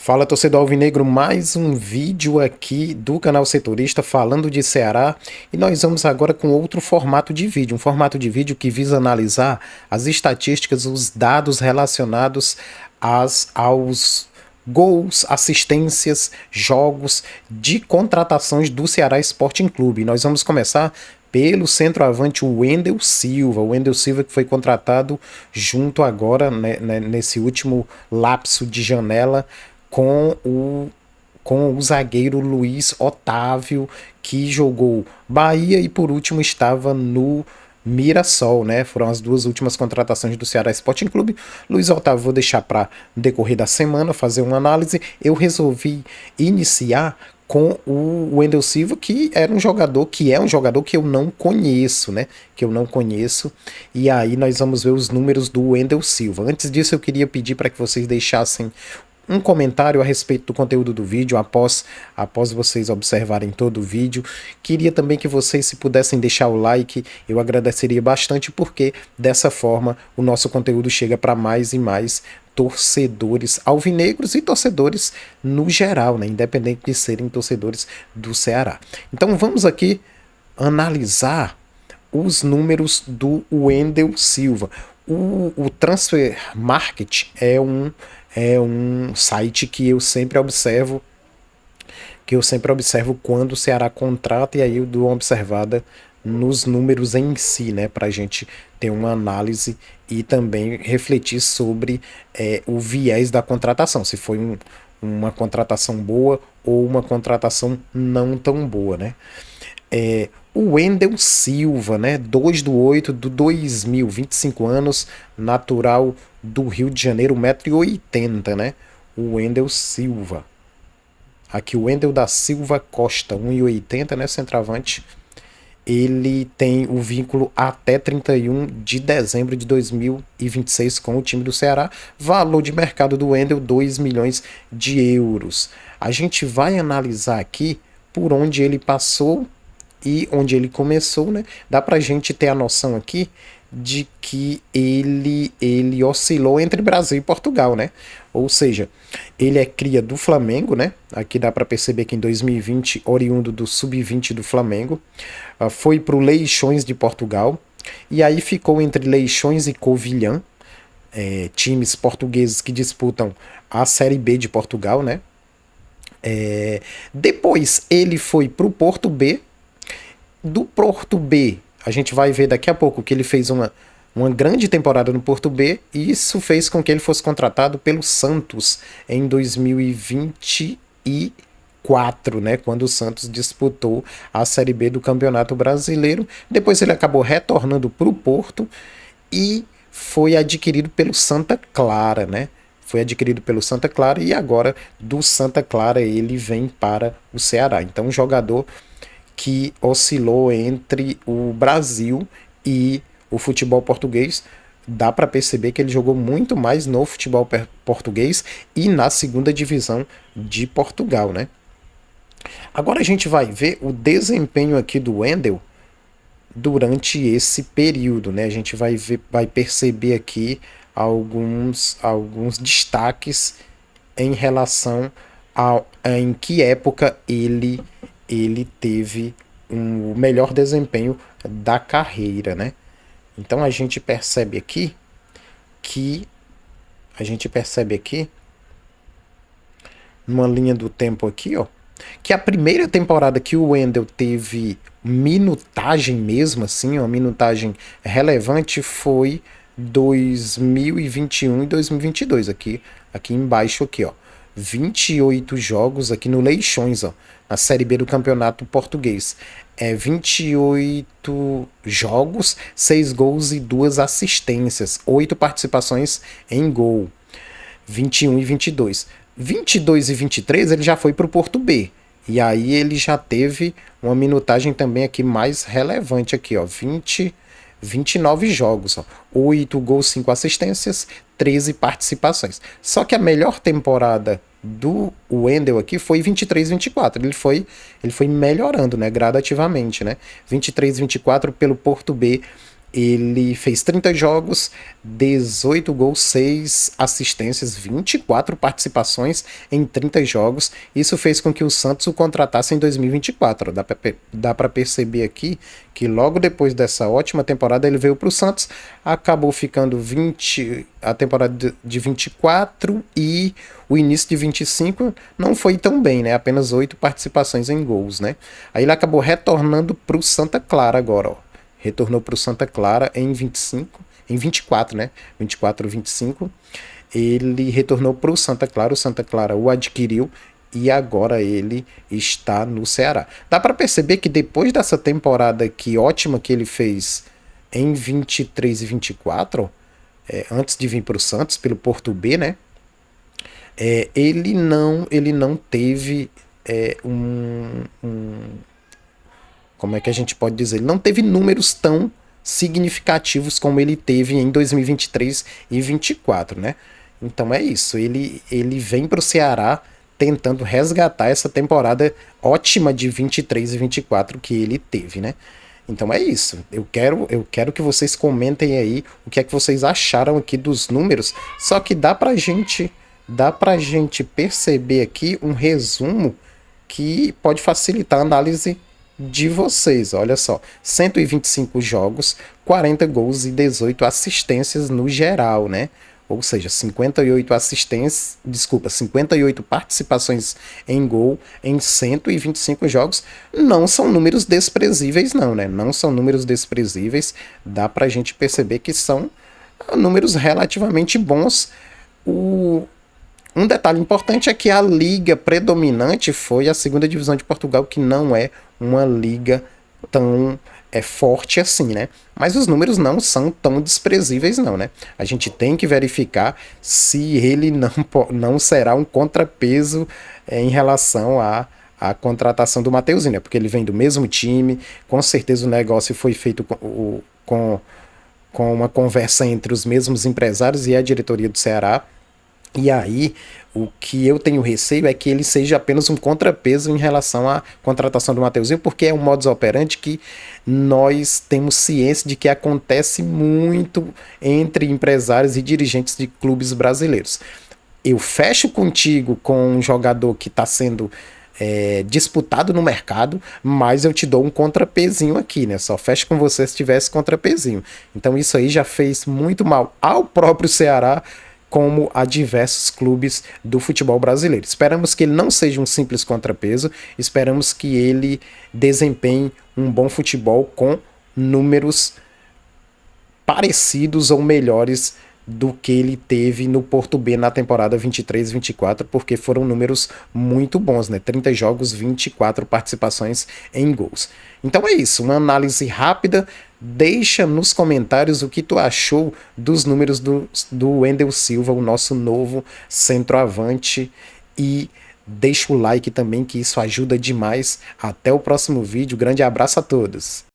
Fala, torcedor alvinegro, mais um vídeo aqui do canal Setorista falando de Ceará, e nós vamos agora com outro formato de vídeo, um formato de vídeo que visa analisar as estatísticas, os dados relacionados aos gols, assistências, jogos de contratações do Ceará Sporting Clube. Nós vamos começar pelo centroavante Wendel Silva. O Wendel Silva que foi contratado junto agora, nesse último lapso de janela, com o zagueiro Luiz Otávio, que jogou Bahia e por último estava no Mirassol, né? Foram as duas últimas contratações do Ceará Sporting Clube. Luiz Otávio vou deixar para decorrer da semana fazer uma análise. Eu resolvi iniciar com o Wendel Silva, que é um jogador que eu não conheço, né? Que eu não conheço. E aí nós vamos ver os números do Wendel Silva. Antes disso, eu queria pedir para que vocês deixassem um comentário a respeito do conteúdo do vídeo após vocês observarem todo o vídeo. Queria também que vocês, se pudessem deixar o like, eu agradeceria bastante, porque dessa forma o nosso conteúdo chega para mais e mais torcedores alvinegros e torcedores no geral, né? Independente de serem torcedores do Ceará. Então vamos aqui analisar os números do Wendel Silva. O Transfer Market é um site que eu sempre observo quando o Ceará contrata, e aí eu dou uma observada nos números em si, né, para a gente ter uma análise e também refletir sobre o viés da contratação, se foi uma contratação boa ou uma contratação não tão boa, né? O Wendel Silva, né, 2/8 de 2000, 25 anos, natural do Rio de Janeiro, 1,80 m, né? O Wendel Silva. Aqui o Wendel da Silva Costa, 1,80 m, né, centroavante. Ele tem o vínculo até 31 de dezembro de 2026 com o time do Ceará. Valor de mercado do Wendel, 2 milhões de euros. A gente vai analisar aqui por onde ele passou e onde ele começou, né? Dá pra gente ter a noção aqui de que ele oscilou entre Brasil e Portugal, né? Ou seja, ele é cria do Flamengo, né? Aqui dá para perceber que em 2020, oriundo do Sub-20 do Flamengo, foi para o Leixões de Portugal, e aí ficou entre Leixões e Covilhã, times portugueses que disputam a Série B de Portugal, né? Depois ele foi para o Porto B. Do Porto B, a gente vai ver daqui a pouco que ele fez uma grande temporada no Porto B, e isso fez com que ele fosse contratado pelo Santos em 2024, né, quando o Santos disputou a Série B do Campeonato Brasileiro. Depois ele acabou retornando para o Porto e foi adquirido pelo Santa Clara, né? Foi adquirido pelo Santa Clara, e agora do Santa Clara ele vem para o Ceará. Então, um jogador que oscilou entre o Brasil e o futebol português. Dá para perceber que ele jogou muito mais no futebol português e na segunda divisão de Portugal, né? Agora a gente vai ver o desempenho aqui do Wendel durante esse período, né? A gente vai perceber aqui alguns destaques em relação em que época ele teve o melhor desempenho da carreira, né? Então a gente percebe aqui numa linha do tempo aqui, ó, que a primeira temporada que o Wendel teve minutagem mesmo, assim, uma minutagem relevante, foi 2021 e 2022, aqui embaixo aqui, ó. 28 jogos aqui no Leixões, ó, na Série B do Campeonato Português. 28 jogos, 6 gols e 2 assistências, 8 participações em gol. 21 e 22. 22 e 23 ele já foi para o Porto B. E aí ele já teve uma minutagem também aqui mais relevante aqui, ó, 29 jogos, ó, 8 gols, 5 assistências, 13 participações. Só que a melhor temporada do Wendel aqui foi 23-24. Ele foi melhorando, né, gradativamente, né? 23-24 pelo Porto B, ele fez 30 jogos, 18 gols, 6 assistências, 24 participações em 30 jogos. Isso fez com que o Santos o contratasse em 2024. Dá para perceber aqui que logo depois dessa ótima temporada ele veio para o Santos, acabou ficando a temporada de 24 e o início de 25 não foi tão bem, né? Apenas 8 participações em gols, né? Aí ele acabou retornando para o Santa Clara agora, ó. Retornou para o Santa Clara em 24, né? 24, 25. Ele retornou para o Santa Clara o adquiriu e agora ele está no Ceará. Dá para perceber que depois dessa temporada aqui ótima que ele fez em 23 e 24, antes de vir para o Santos, pelo Porto B, né? Ele não teve como é que a gente pode dizer? Ele não teve números tão significativos como ele teve em 2023 e 24, né? Então é isso. Ele vem para o Ceará tentando resgatar essa temporada ótima de 23 e 24 que ele teve, né? Então é isso. Eu quero que vocês comentem aí o que é que vocês acharam aqui dos números. Só que dá pra gente perceber aqui um resumo que pode facilitar a análise de vocês. Olha só, 125 jogos, 40 gols e 18 assistências no geral, né? Ou seja, 58 participações em gol em 125 jogos. Não são números desprezíveis não, né? Não são números desprezíveis. Dá pra gente perceber que são números relativamente bons. Um detalhe importante é que a liga predominante foi a segunda divisão de Portugal, que não é uma liga tão forte assim, né? Mas os números não são tão desprezíveis não, né? A gente tem que verificar se ele não será um contrapeso em relação à contratação do Mateuzinho, né? Porque ele vem do mesmo time, com certeza o negócio foi feito com uma conversa entre os mesmos empresários e a diretoria do Ceará. E aí, o que eu tenho receio é que ele seja apenas um contrapeso em relação à contratação do Mateuzinho, porque é um modus operandi que nós temos ciência de que acontece muito entre empresários e dirigentes de clubes brasileiros. Eu fecho contigo com um jogador que está sendo disputado no mercado, mas eu te dou um contrapezinho aqui, né? Só fecho com você se tivesse contrapezinho. Então isso aí já fez muito mal ao próprio Ceará, como a diversos clubes do futebol brasileiro. Esperamos que ele não seja um simples contrapeso, esperamos que ele desempenhe um bom futebol com números parecidos ou melhores do que ele teve no Porto B na temporada 23 e 24, porque foram números muito bons, né? 30 jogos, 24 participações em gols. Então é isso, uma análise rápida. Deixa nos comentários o que tu achou dos números do Wendel Silva, o nosso novo centroavante, e deixa o like também, que isso ajuda demais. Até o próximo vídeo, grande abraço a todos.